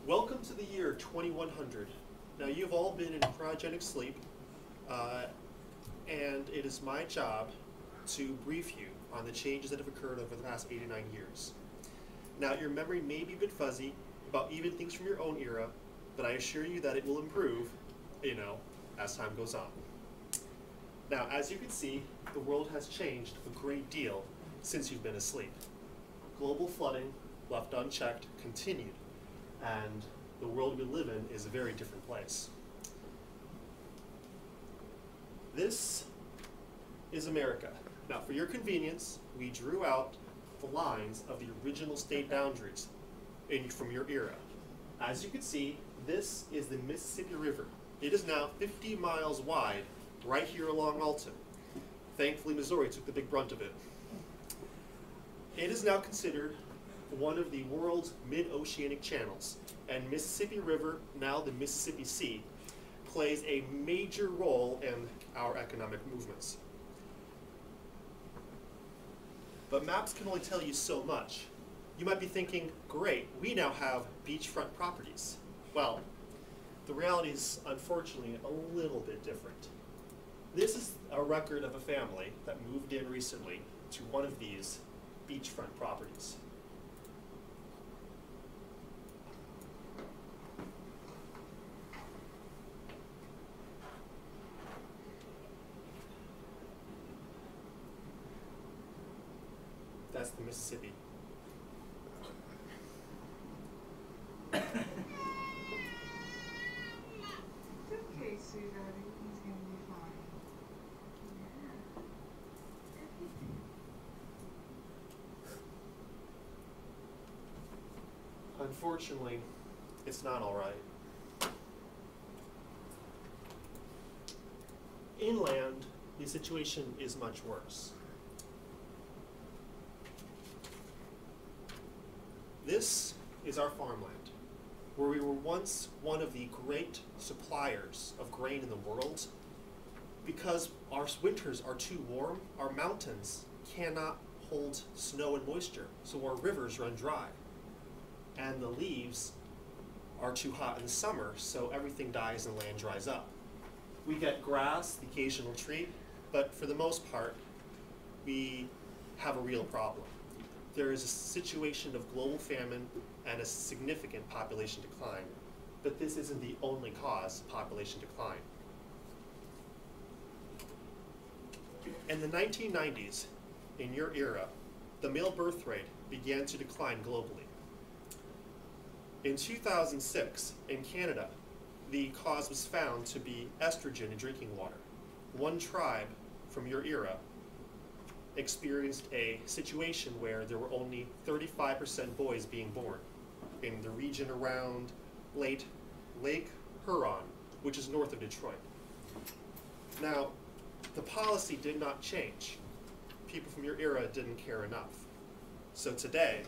Welcome to the year 2100. Now you've all been in cryogenic sleep, and it is my job to brief you on the changes that have occurred over the past 89 years. Now your memory may be a bit fuzzy about even things from your own era, but I assure you that it will improve, as time goes on. Now, as you can see, the world has changed a great deal since you've been asleep. Global flooding, left unchecked, continued, and the world we live in is a very different place. This is America. Now, for your convenience, we drew out the lines of the original state boundaries from your era. As you can see, this is the Mississippi River. It is now 50 miles wide, right here along Alton. Thankfully, Missouri took the big brunt of it. It is now considered one of the world's mid-oceanic channels, and Mississippi River, now the Mississippi Sea, plays a major role in our economic movements. But maps can only tell you so much. You might be thinking, great, we now have beachfront properties. Well, the reality is unfortunately a little bit different. This is a record of a family that moved in recently to one of these beachfront properties. That's the Mississippi. Okay, sweetheart, everything's gonna be fine. Unfortunately, it's not all right. Inland, the situation is much worse. This is our farmland, where we were once one of the great suppliers of grain in the world. Because our winters are too warm, our mountains cannot hold snow and moisture, so our rivers run dry. And the leaves are too hot in the summer, so everything dies and land dries up. We get grass, the occasional tree, but for the most part, we have a real problem. There is a situation of global famine and a significant population decline, but this isn't the only cause of population decline. In the 1990s, in your era, the male birth rate began to decline globally. In 2006, in Canada, the cause was found to be estrogen in drinking water. One tribe from your era experienced a situation where there were only 35% boys being born in the region around Lake Huron, which is north of Detroit. Now, the policy did not change. People from your era didn't care enough. So today,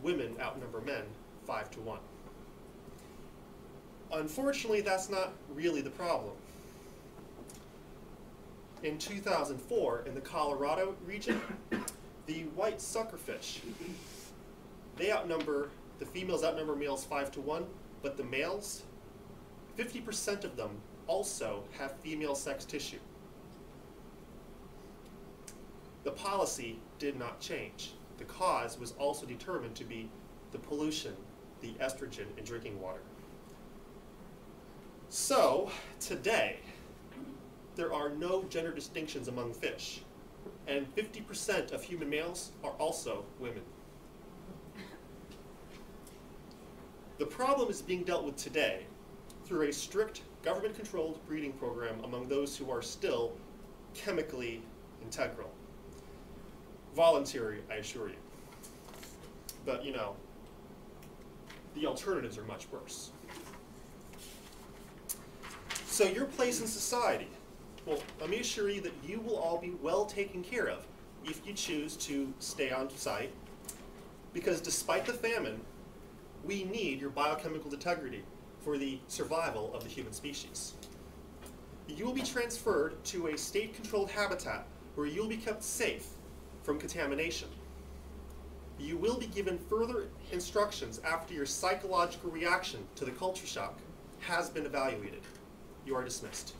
women outnumber men 5-1. Unfortunately, that's not really the problem. In 2004, in the Colorado region, the white suckerfish, the females outnumber males 5-1, but the males, 50% of them also have female sex tissue. The policy did not change. The cause was also determined to be the pollution, the estrogen in drinking water. So, today, there are no gender distinctions among fish, and 50% of human males are also women. The problem is being dealt with today through a strict government-controlled breeding program among those who are still chemically integral. Voluntary, I assure you. But, the alternatives are much worse. So your place in society, well, let me assure you that you will all be well taken care of if you choose to stay on site, because despite the famine, we need your biochemical integrity for the survival of the human species. You will be transferred to a state-controlled habitat where you will be kept safe from contamination. You will be given further instructions after your psychological reaction to the culture shock has been evaluated. You are dismissed.